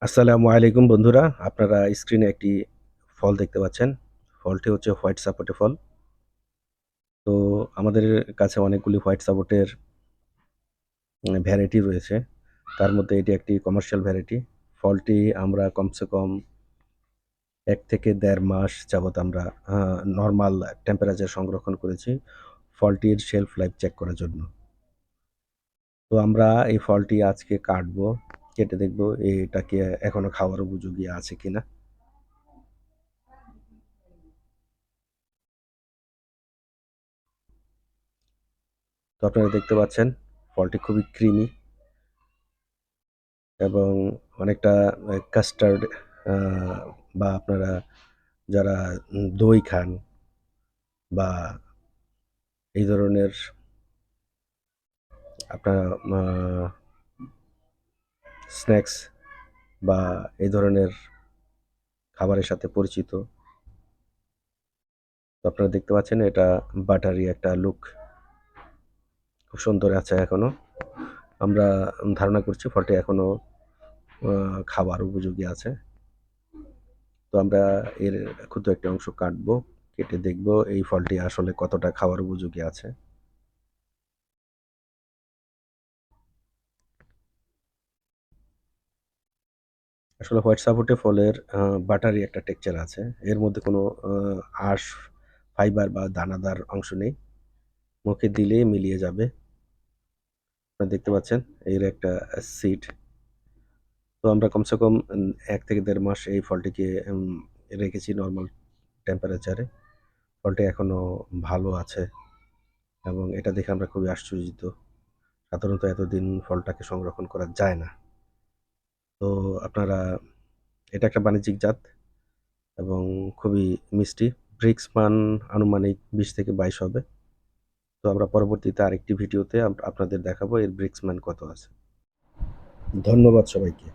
আসসালামু আলাইকুম বন্ধুরা। আপনারা স্ক্রিনে একটি ফল দেখতে পাচ্ছেন। ফলটি হচ্ছে হোয়াইট সাপোটা ফল। তো আমাদের কাছে অনেকগুলি হোয়াইট সাপোটের ভ্যারাইটি রয়েছে। তার মধ্যে এটি একটি কমার্শিয়াল ভ্যারাইটি। ফলটি আমরা কমসে কম ১ থেকে ১.৫ মাস যাবৎ আমরা নরমাল টেম্পারেচার সংরক্ষণ করেছি ফলটির শেলফ লাইফ চেক করার জন্য। তো আমরা এই ফলটি আজকে কাটবো। কেটে দেখব এটা কি এখনো খাওয়ার উপযোগী আছে কিনা। তো আপনারা দেখতে পাচ্ছেন ফলটি খুবই ক্রিমি এবং অনেকটা কাস্টার্ড আ বা আপনারা যারা দই খান বা এই ধরনের আপনারা আ স্ন্যাকস বা এই ধরনের খাবারের সাথে পরিচিত। তো আপনারা দেখতে পাচ্ছেন এটা বাটারি একটা লুক। খুব সুন্দর আছে এখনো। আমরা ধারণা করছি ফলটি এখনো আ খাবার উপযোগী আছে। তো আমরা এর ক্ষুদ্র একটি অংশ কাটবো। কেটে দেখব এই ফলটি আসলে কতটা খাওয়ার উপযোগী আছে। আসলে হোয়াইট সাপোটা ফলের বাটারি একটা টেক্সচার আছে। এর মধ্যে কোনো আ আঁশ, ফাইবার বা দানাদার অংশ নেই। মুখে দিলেই মিলিয়ে যাবে। আপনারা দেখতে পাচ্ছেন এর একটা সিড। তো আমরা কমসে কম ১ থেকে ১.৫ মাস এই ফলটিকে রেখেছি নরমাল টেম্পারেচারে। ফলটি এখনো ভালো আছে এবং এটা দেখে আমরা খুবই আশ্চর্যিত। সাধারণত এতদিন ফলটাকে সংরক্ষণ করা যায় না। তো আপনারা এটা একটা বাণিজ্যিক জাত এবং খুবই মিষ্টি। ব্রিক্স মান আনুমানিক ২০ থেকে ২২ হবে। তো আমরা পরবর্তীতে আরেকটি ভিডিওতে আপনাদের দেখাবো এর ব্রিক্স মান কত আছে। ধন্যবাদ সবাইকে।